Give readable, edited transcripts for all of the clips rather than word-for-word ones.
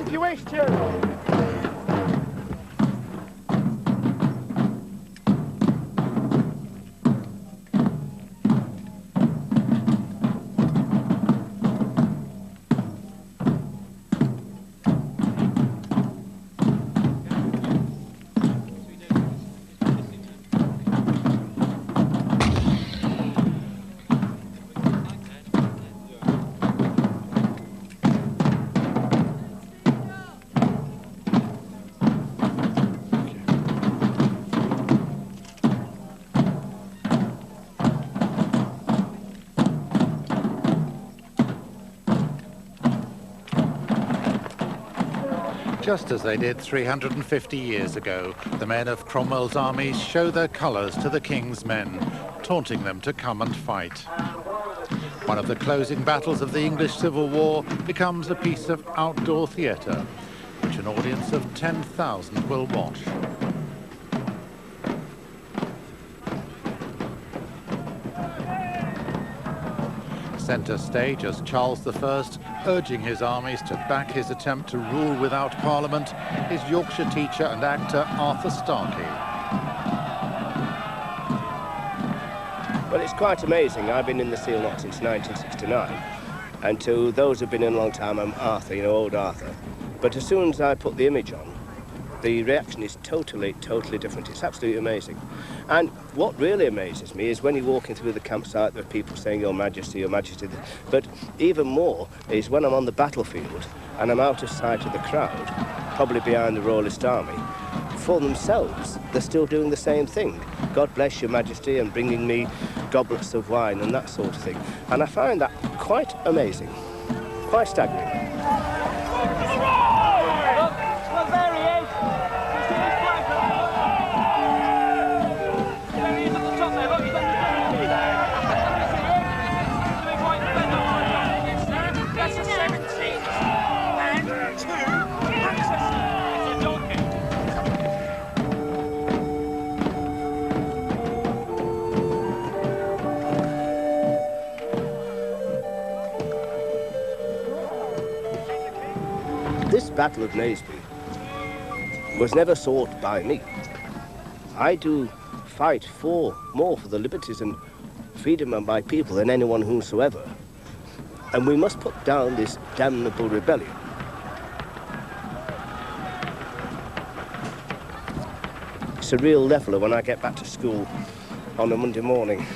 if you wish to. Just as they did 350 years ago, the men of Cromwell's armies show their colours to the king's men, taunting them to come and fight. One of the closing battles of the English Civil War becomes a piece of outdoor theatre, which an audience of 10,000 will watch. Centre stage as Charles I, urging his armies to back his attempt to rule without Parliament, is Yorkshire teacher and actor Arthur Starkey. Well, it's quite amazing. I've been in the Seal Knot since 1969, and to those who've been in a long time, I'm Arthur, you know, old Arthur. But as soon as I put the image on, the reaction is totally different. It's absolutely amazing. And what really amazes me is when you're walking through the campsite, there are people saying, Your Majesty, Your Majesty. But even more is when I'm on the battlefield and I'm out of sight of the crowd, probably behind the Royalist Army, for themselves, they're still doing the same thing. God bless Your Majesty, and bringing me goblets of wine and that sort of thing. And I find that quite amazing, quite staggering. This Battle of Naseby was never sought by me. I do fight more for the liberties and freedom of my people than anyone whomsoever. And we must put down this damnable rebellion. It's a real leveller when I get back to school on a Monday morning.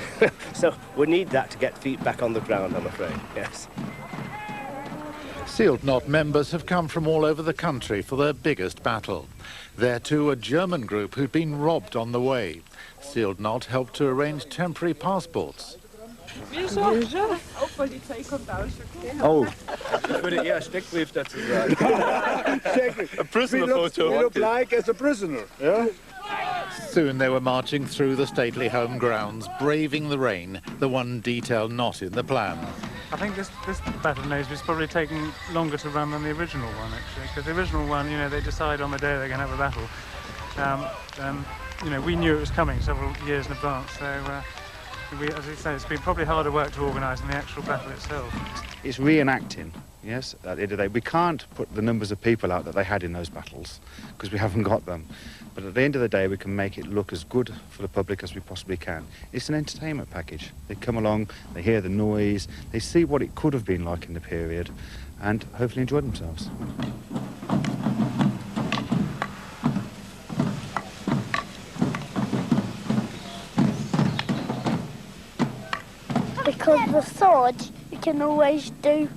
So we need that to get feet back on the ground, I'm afraid, yes. Sealed Knot members have come from all over the country for their biggest battle. There too a German group who'd been robbed on the way. Sealed Knot helped to arrange temporary passports. Oh. Ja, Steckbrief dazu sagen. A prisoner photo. You look like as a prisoner, yeah? Soon they were marching through the stately home grounds, braving the rain, the one detail not in the plan. I think this Battle of Naseby is probably taking longer to run than the original one, actually, because the original one, you know, they decide on the day they're going to have a battle. You know, we knew it was coming several years in advance, so as you say, it's been probably harder work to organise than the actual battle itself. It's reenacting, yes, at the end of the day. We can't put the numbers of people out that they had in those battles, because we haven't got them. But at the end of the day, we can make it look as good for the public as we possibly can. It's an entertainment package. They come along, they hear the noise, they see what it could have been like in the period, and hopefully enjoy themselves. Because the sword you can always do,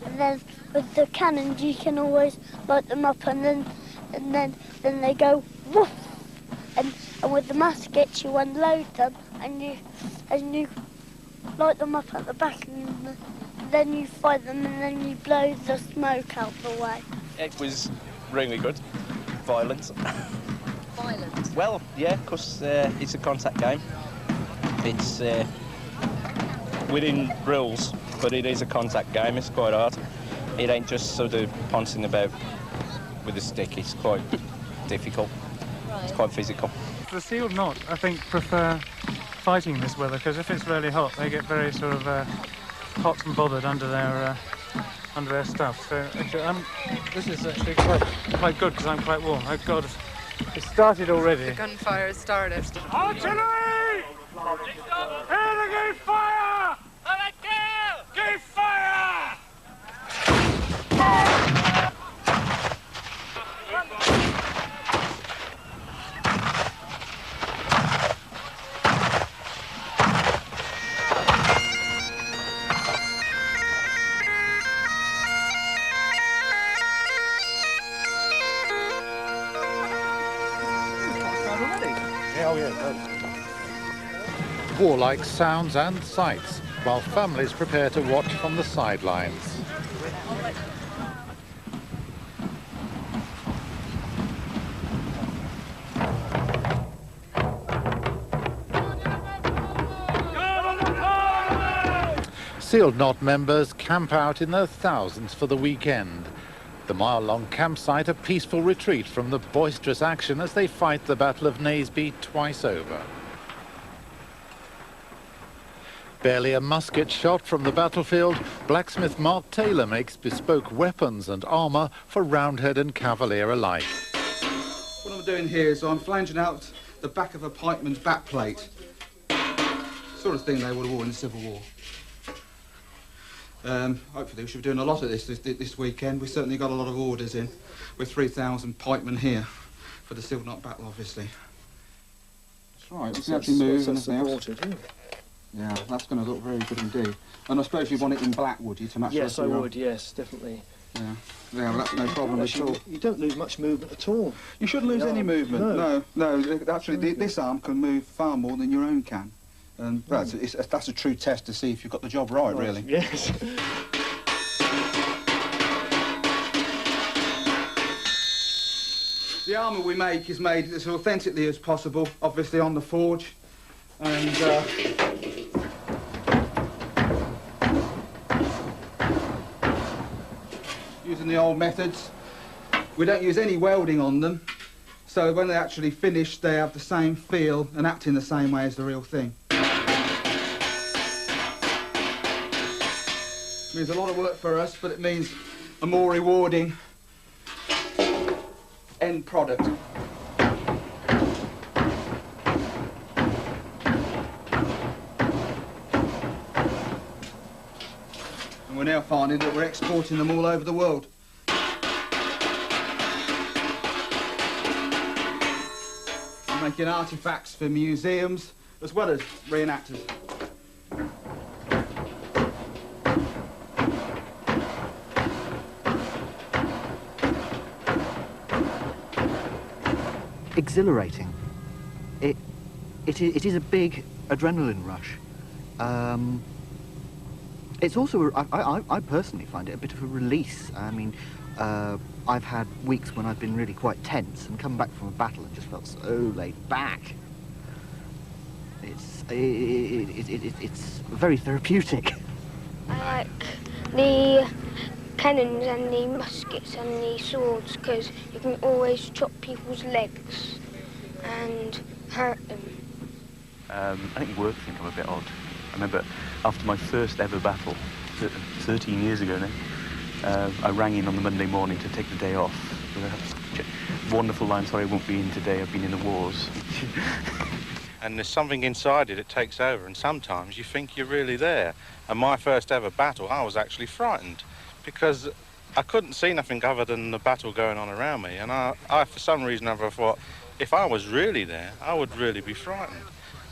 and then with the cannons you can always light them up, and then they go woof, and with the muskets you unload them and you light them up at the back, and then you fight them, and then you blow the smoke out the way. It was really good. Violent. Violent? Well, yeah, because it's a contact game. It's within rules, but it is a contact game. It's quite hard. It ain't just sort of pouncing about with a stick. It's quite difficult. Right. It's quite physical. The Sealed Knot, I think, prefer fighting this weather, because if it's really hot, they get very sort of hot and bothered under their under their stuff. So actually, this is actually quite good because I'm quite warm. Oh God, it started already. The gunfire has started. Artillery! Here, give fire! Give fire! Warlike sounds and sights, while families prepare to watch from the sidelines. Sealed Knot members camp out in their thousands for the weekend. The mile-long campsite a peaceful retreat from the boisterous action as they fight the Battle of Naseby twice over. Barely a musket shot from the battlefield, blacksmith Mark Taylor makes bespoke weapons and armour for Roundhead and Cavalier alike. What I'm doing here is I'm flanging out the back of a pikeman's backplate. Sort of thing they would have worn in the Civil War. Hopefully we should be doing a lot of this weekend. We certainly got a lot of orders in. With 3,000 pikemen here for the Sealed Knot battle, obviously. That's right, we can actually move and everything else. Yeah, that's going to look very good indeed. And I suppose you want it in black, would you, to match? Yes, I would, yes, definitely. Yeah, well, that's no problem at all. You don't lose much movement at all. You shouldn't lose any movement. No. Actually, this arm can move far more than your own can. And that's a true test to see if you've got the job right, really. Yes. The armour we make is made as authentically as possible, obviously on the forge. And using the old methods. We don't use any welding on them, so when they're actually finished, they have the same feel and act in the same way as the real thing. It means a lot of work for us, but it means a more rewarding end product. And we're now finding that we're exporting them all over the world. We're making artefacts for museums as well as reenactors. Exhilarating. It is a big adrenaline rush. It's also, I personally find it a bit of a release. I mean, I've had weeks when I've been really quite tense and come back from a battle and just felt so laid back. It's very therapeutic. I like the cannons and the muskets and the swords because you can always chop people's legs and hurt them. I think work think I'm a bit odd. I remember after my first ever battle, 13 years ago now, I rang in on the Monday morning to take the day off. Wonderful line, sorry I won't be in today, I've been in the wars. And there's something inside it that takes over, and sometimes you think you're really there. And my first ever battle, I was actually frightened because I couldn't see nothing other than the battle going on around me. And I for some reason or other, thought, if I was really there, I would really be frightened.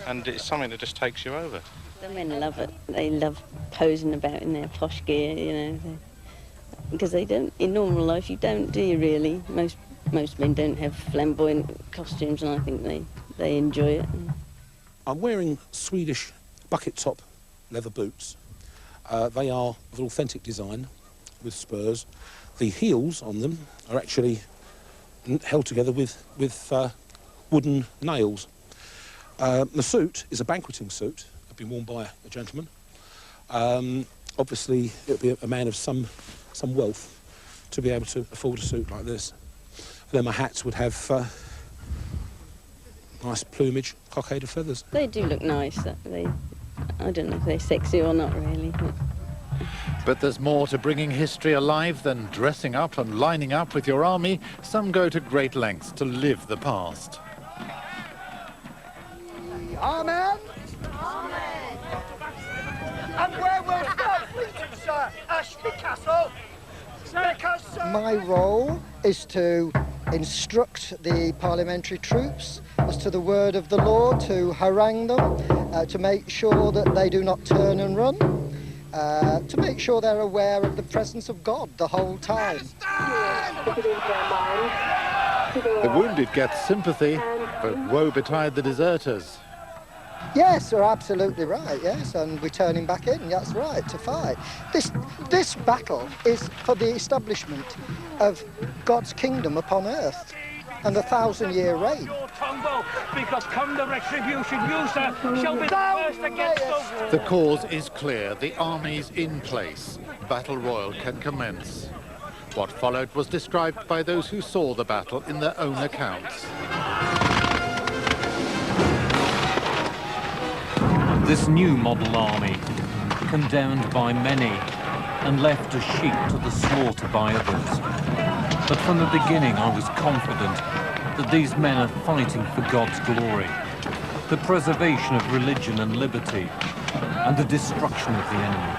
And it's something that just takes you over. The men love it. They love posing about in their posh gear, you know, because they don't, in normal life, you don't, do you really? Most men don't have flamboyant costumes, and I think they enjoy it. I'm wearing Swedish bucket top leather boots. They are of authentic design with spurs. The heels on them are actually held together with wooden nails. The suit is a banqueting suit. It's been worn by a gentleman. Obviously, it'll be a man of some wealth to be able to afford a suit like this. And then my hats would have nice plumage, cockade of feathers. They do look nice. I don't know if they're sexy or not, really. But But there's more to bringing history alive than dressing up and lining up with your army. Some go to great lengths to live the past. Amen. Amen. And where will start preaching, sir? Ashley Castle. Because, my role is to instruct the parliamentary troops as to the word of the Lord, to harangue them, to make sure that they do not turn and run, to make sure they're aware of the presence of God the whole time. The wounded get sympathy, but woe betide the deserters. Yes, you're absolutely right, yes, and we're turning back in, that's right, to fight. This battle is for the establishment of God's kingdom upon earth and the 1,000-year reign. Because come the retribution, you, sir, shall be the first against us. The cause is clear, the army's in place. Battle royal can commence. What followed was described by those who saw the battle in their own accounts. This new model army, condemned by many and left a sheep to the slaughter by others. But from the beginning I was confident that these men are fighting for God's glory, the preservation of religion and liberty, and the destruction of the enemy.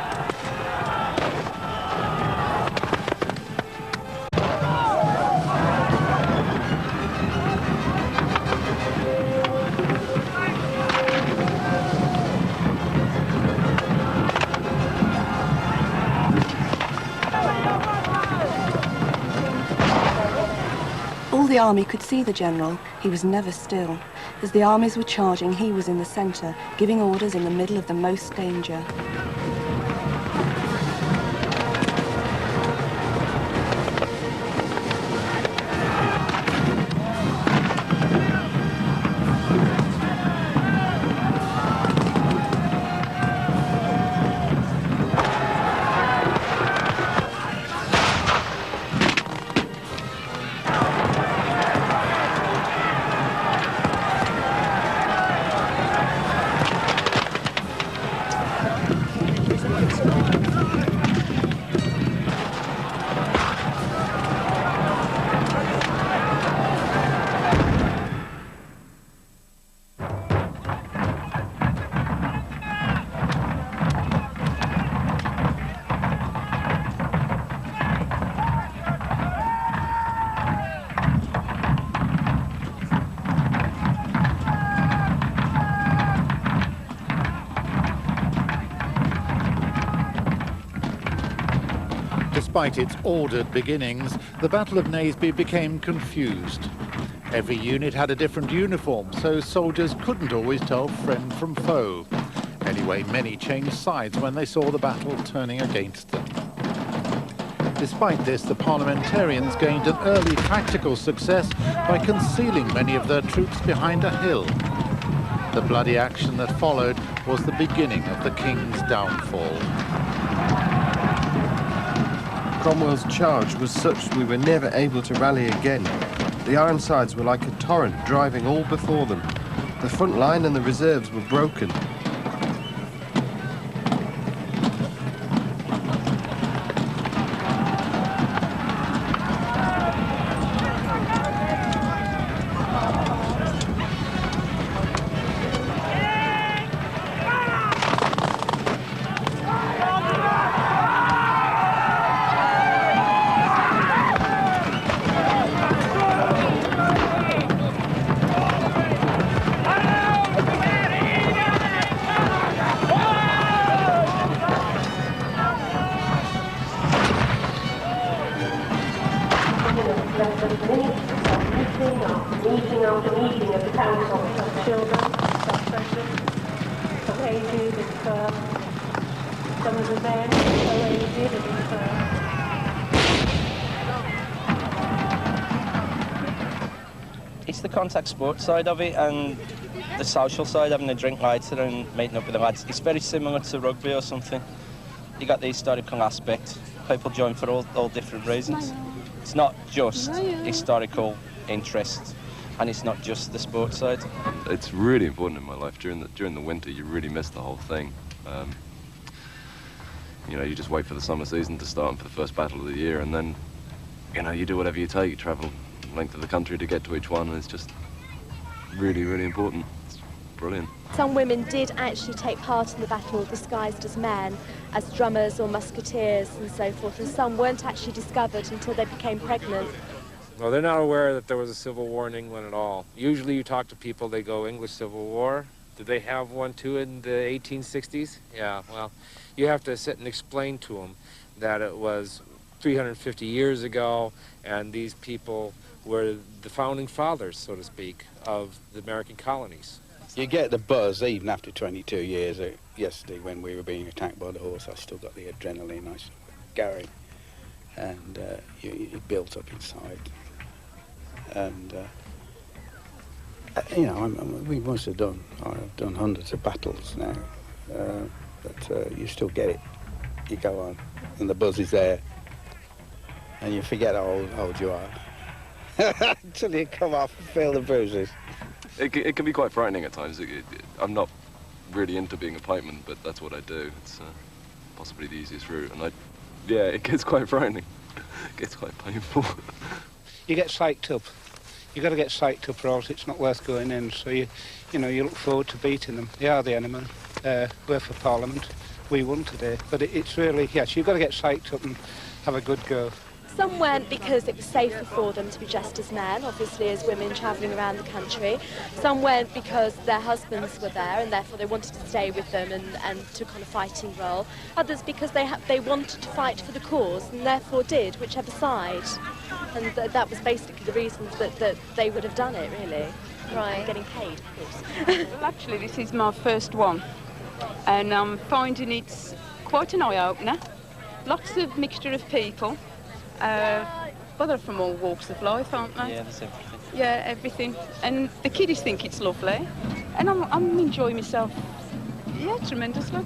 The army could see the general. He was never still. As the armies were charging, he was in the centre, giving orders in the middle of the most danger. Despite its ordered beginnings, the Battle of Naseby became confused. Every unit had a different uniform, so soldiers couldn't always tell friend from foe. Anyway, many changed sides when they saw the battle turning against them. Despite this, the parliamentarians gained an early tactical success by concealing many of their troops behind a hill. The bloody action that followed was the beginning of the king's downfall. Cromwell's charge was such we were never able to rally again. The Ironsides were like a torrent driving all before them. The front line and the reserves were broken. It's the contact sports side of it and the social side, having a drink later and meeting up with the lads. It's very similar to rugby or something. You got the historical aspect. People join for all different reasons. It's not just historical interest, and it's not just the sports side. It's really important in my life. During the winter, you really miss the whole thing. You know, you just wait for the summer season to start and for the first battle of the year, and then, you know, you do whatever you take. You travel the length of the country to get to each one, and it's just really, really important. It's brilliant. Some women did actually take part in the battle disguised as men, as drummers or musketeers and so forth, and some weren't actually discovered until they became pregnant. Well, they're not aware that there was a civil war in England at all. Usually you talk to people, they go, English Civil War. Did they have one too in the 1860s? Yeah, well, you have to sit and explain to them that it was 350 years ago, and these people were the founding fathers, so to speak, of the American colonies. You get the buzz even after 22 years. Yesterday when we were being attacked by the horse, I still got the adrenaline, I still got going, and it built up inside. And you know, we must have done, I've done hundreds of battles now, but you still get it. You go on, and the buzz is there, and you forget how old you are until you come off and feel the bruises. It can be quite frightening at times. I'm not really into being a pikeman, but that's what I do. It's possibly the easiest route, and yeah, it gets quite frightening. It gets quite painful. You get psyched up. You've got to get psyched up, or else it's not worth going in. So you know, you look forward to beating them. They are the enemy. We're for Parliament. We won today, but it's really, yes, you've got to get psyched up and have a good go. Some went because it was safer for them to be dressed as men, obviously as women travelling around the country. Some went because their husbands were there and therefore they wanted to stay with them and took on a fighting role. Others because they wanted to fight for the cause and therefore did, whichever side. And that was basically the reason that they would have done it, really. Right. And getting paid, of course. Well, actually, this is my first one, and I'm finding it's quite an eye-opener. Lots of mixture of people. Well, they're from all walks of life, aren't they? Yeah, there's everything. Yeah, everything. And the kiddies think it's lovely. And I'm enjoying myself, yeah, tremendously.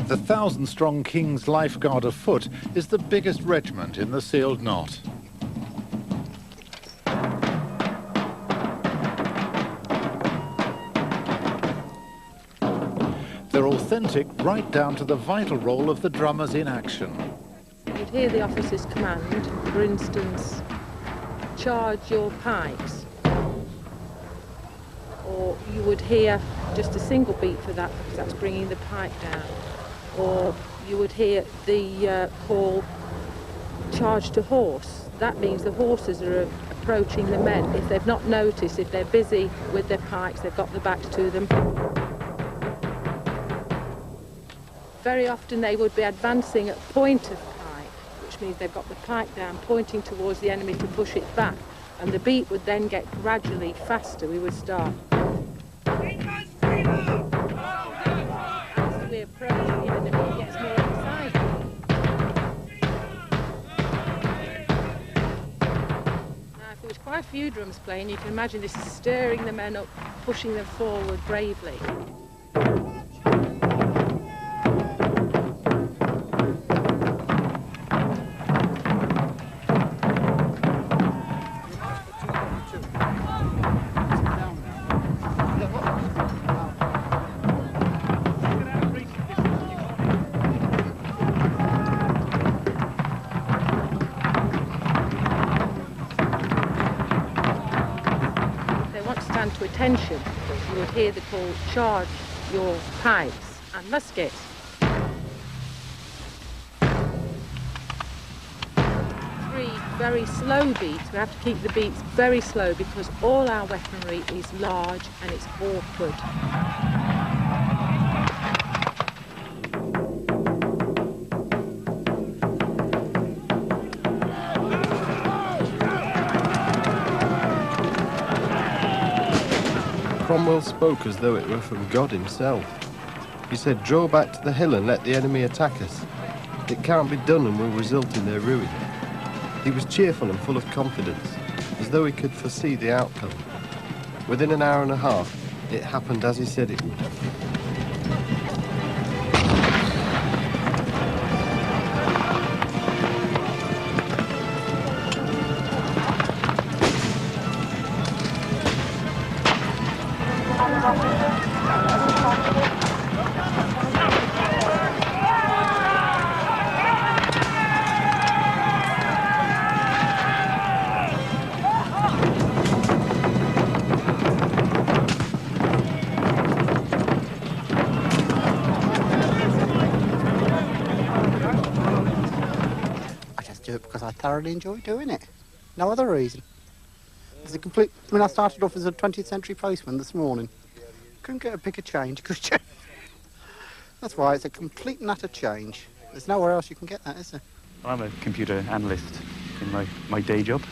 The 1,000-strong King's Life Guard of Foot is the biggest regiment in the sealed knot. They're authentic right down to the vital role of the drummers in action. You'd hear the officer's command, for instance, charge your pikes. Or you would hear just a single beat for that because that's bringing the pike down. Or you would hear the call, charge to horse. That means the horses are approaching the men. If they've not noticed, if they're busy with their pikes, they've got the backs to them. Very often they would be advancing at point of pike, which means they've got the pike down, pointing towards the enemy to push it back, and the beat would then get gradually faster. We would start. As we approach the enemy, it gets more exciting. Now, if there was quite a few drums playing, you can imagine this is stirring the men up, pushing them forward bravely. To attention, you would hear the call, charge your pikes and muskets. 3 very slow beats. We have to keep the beats very slow because all our weaponry is large and it's awkward. Cromwell spoke as though it were from God himself. He said, "Draw back to the hill and let the enemy attack us. It can't be done and will result in their ruin." He was cheerful and full of confidence, as though he could foresee the outcome. Within an hour and a half, it happened as he said it would. I just do it because I thoroughly enjoy doing it. No other reason. It's a complete... I mean, I started off as a 20th century postman this morning. Couldn't get a pick of change, could you? That's why it's a complete and utter change. There's nowhere else you can get that, is there? I'm a computer analyst in my day job,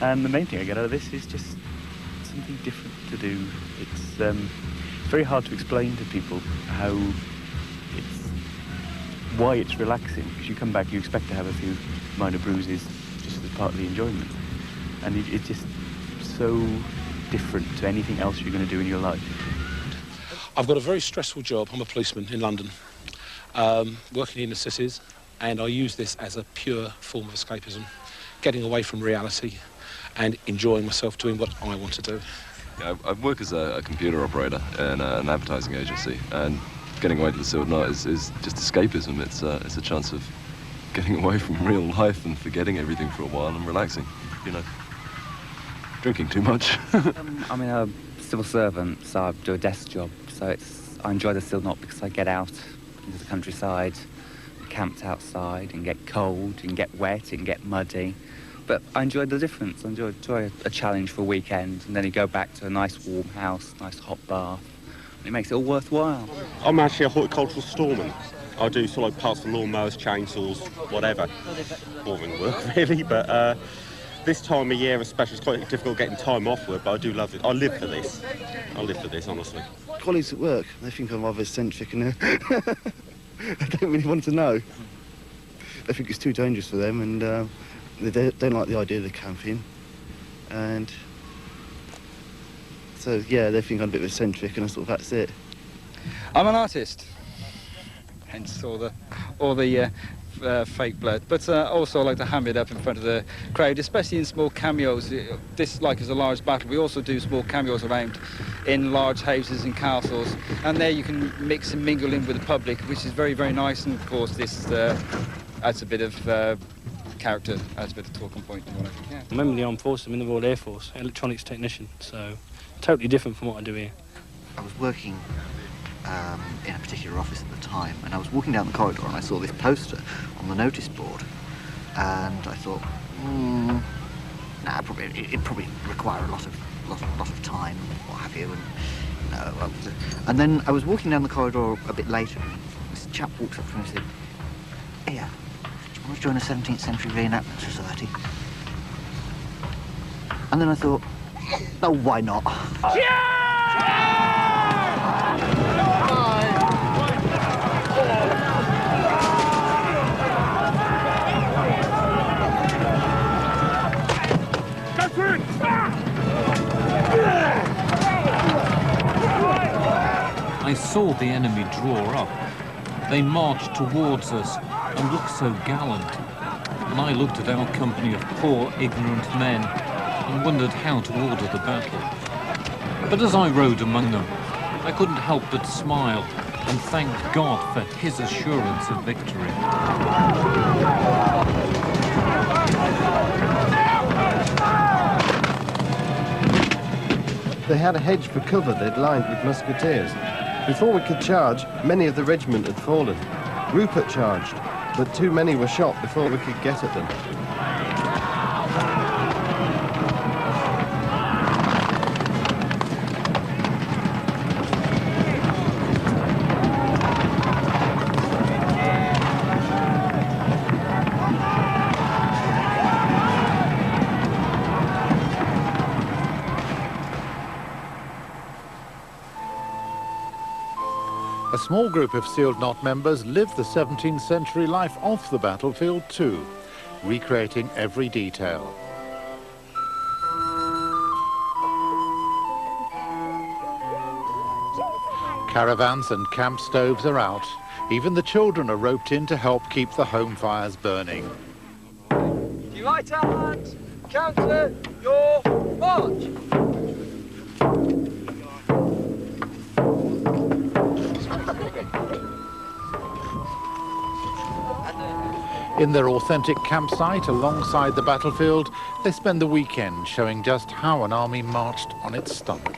and the main thing I get out of this is just something different to do. It's very hard to explain to people why it's relaxing, because you come back, you expect to have a few minor bruises just as part of the enjoyment, and it's just so different to anything else you're going to do in your life. I've got a very stressful job. I'm a policeman in London, working in the cities, and I use this as a pure form of escapism, getting away from reality and enjoying myself doing what I want to do. Yeah, I work as a computer operator in an advertising agency, and getting away to the sea at night is just escapism. It's a chance of getting away from real life and forgetting everything for a while and relaxing, you know. Drinking too much. I'm a civil servant, so I do a desk job. So I enjoy the still not because I get out into the countryside, camped outside, and get cold, and get wet, and get muddy. But I enjoy the difference. I enjoy a challenge for a weekend, and then you go back to a nice warm house, nice hot bath. And it makes it all worthwhile. I'm actually a horticultural storeman. I do sort of like parts of lawnmowers, chainsaws, whatever. Boring work, really, but this time of year especially, it's quite difficult getting time off work, but I do love it. I live for this. I live for this, honestly. Colleagues at work, they think I'm rather eccentric and I don't really want to know. They think it's too dangerous for them, and they don't like the idea of the camping. And so, yeah, they think I'm a bit eccentric, and I thought that's it. I'm an artist, hence all the fake blood, but also I like to ham it up in front of the crowd, especially in small cameos. This, like, is a large battle. We also do small cameos around in large houses and castles, and there you can mix and mingle in with the public, which is very, very nice. And of course, this adds a bit of character, adds a bit of talking point and whatever. Yeah. I'm in the Armed Forces. I'm in the Royal Air Force, electronics technician, so totally different from what I do here. I was working in a particular office at the time, and I was walking down the corridor and I saw this poster on the notice board, and I thought, it'd probably require a lot of time, what have you, and then I was walking down the corridor a bit later, and this chap walks up to me and said, "Here, do you want to join a 17th century reenactment society?" And then I thought, oh, why not? I saw the enemy draw up. They marched towards us and looked so gallant. And I looked at our company of poor, ignorant men and wondered how to order the battle. But as I rode among them, I couldn't help but smile and thank God for his assurance of victory. They had a hedge for cover they'd lined with musketeers. Before we could charge, many of the regiment had fallen. Rupert charged, but too many were shot before we could get at them. A small group of Sealed Knot members lived the 17th century life off the battlefield too, recreating every detail. Caravans and camp stoves are out. Even the children are roped in to help keep the home fires burning. You right hand, counter your march. In their authentic campsite alongside the battlefield, they spend the weekend showing just how an army marched on its stomach.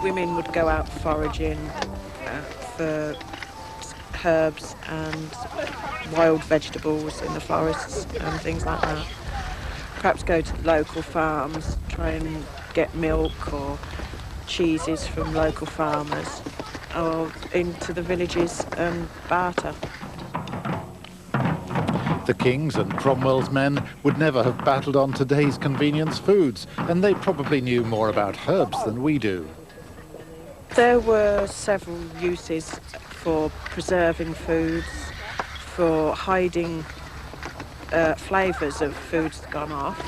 Women would go out foraging for herbs and wild vegetables in the forests and things like that. Perhaps go to local farms, try and get milk or cheeses from local farmers, or into the villages and barter. The King's and Cromwell's men would never have battled on today's convenience foods, and they probably knew more about herbs than we do. There were several uses for preserving foods, for hiding flavours of foods that gone off,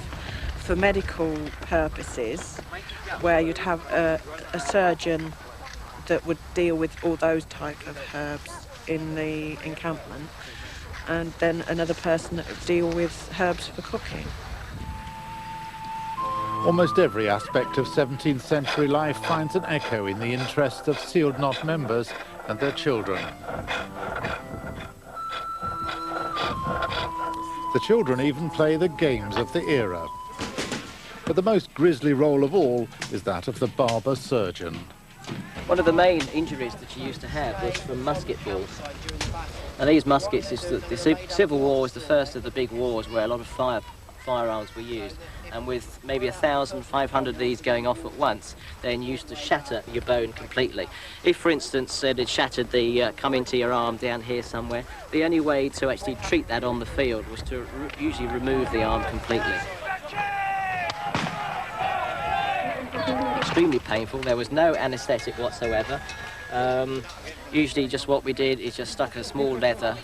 for medical purposes, where you'd have a surgeon that would deal with all those type of herbs in the encampment, and then another person that would deal with herbs for cooking. Almost every aspect of 17th century life finds an echo in the interests of Sealed Knot members and their children. The children even play the games of the era. But the most grisly role of all is that of the barber surgeon. One of the main injuries that you used to have was from musket balls. And these muskets, the Civil War was the first of the big wars where a lot of firearms were used. And with maybe 1,500 of these going off at once, then you used to shatter your bone completely. If, for instance, it shattered come into your arm down here somewhere, the only way to actually treat that on the field was to usually remove the arm completely. Extremely painful. There was no anaesthetic whatsoever. Usually just what we did is just stuck a small leather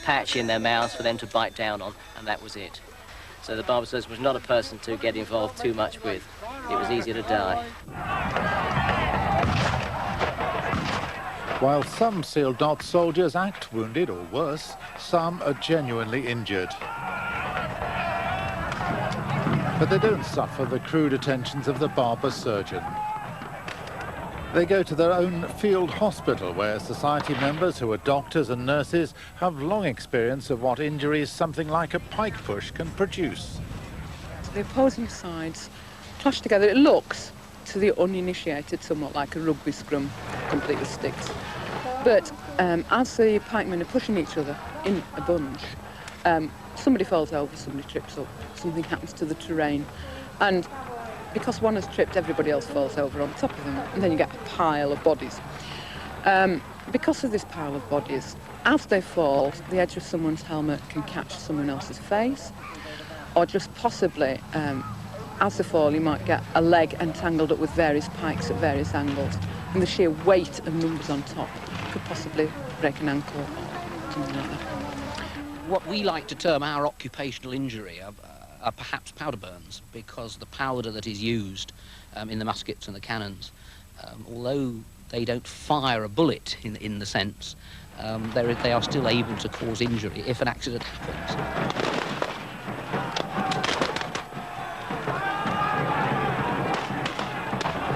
patch in their mouths for them to bite down on, and that was it. So the barber surgeon was not a person to get involved too much with. It was easier to die. While some Sealed Knot soldiers act wounded or worse, some are genuinely injured. But they don't suffer the crude attentions of the barber surgeon. They go to their own field hospital where society members who are doctors and nurses have long experience of what injuries something like a pike push can produce. The opposing sides clash together. It looks, to the uninitiated, somewhat like a rugby scrum, complete with sticks. But as the pikemen are pushing each other in a bunch, somebody falls over, somebody trips up, something happens to the terrain, and because one has tripped, everybody else falls over on top of them, and then you get a pile of bodies. Because of this pile of bodies, as they fall, the edge of someone's helmet can catch someone else's face, or just possibly, as they fall, you might get a leg entangled up with various pikes at various angles, and the sheer weight of numbers on top could possibly break an ankle or something like that. What we like to term our occupational injury are perhaps powder burns, because the powder that is used in the muskets and the cannons, although they don't fire a bullet in the sense, they are still able to cause injury if an accident happens.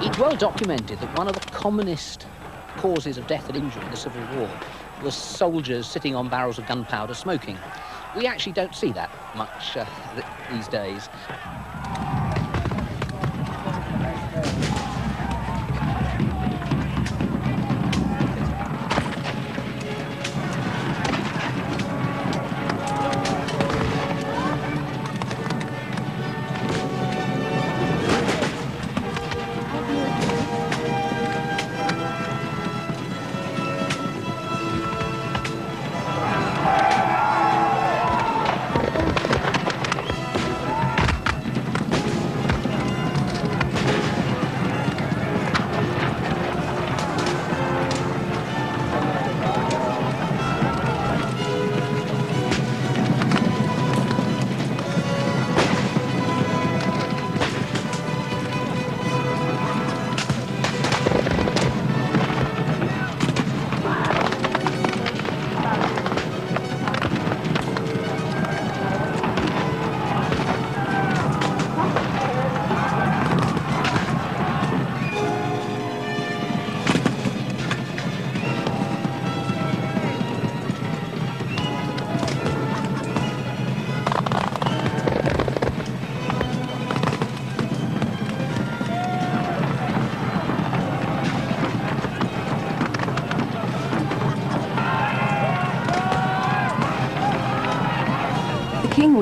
It's well documented that one of the commonest causes of death and injury in the Civil War was soldiers sitting on barrels of gunpowder smoking. We actually don't see that much these days.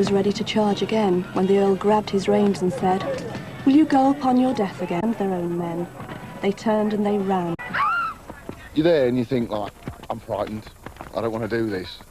was ready to charge again when the Earl grabbed his reins and said, "Will you go upon your death again?" Their own men. They turned and they ran. You're there and you think, like, I'm frightened. I don't want to do this.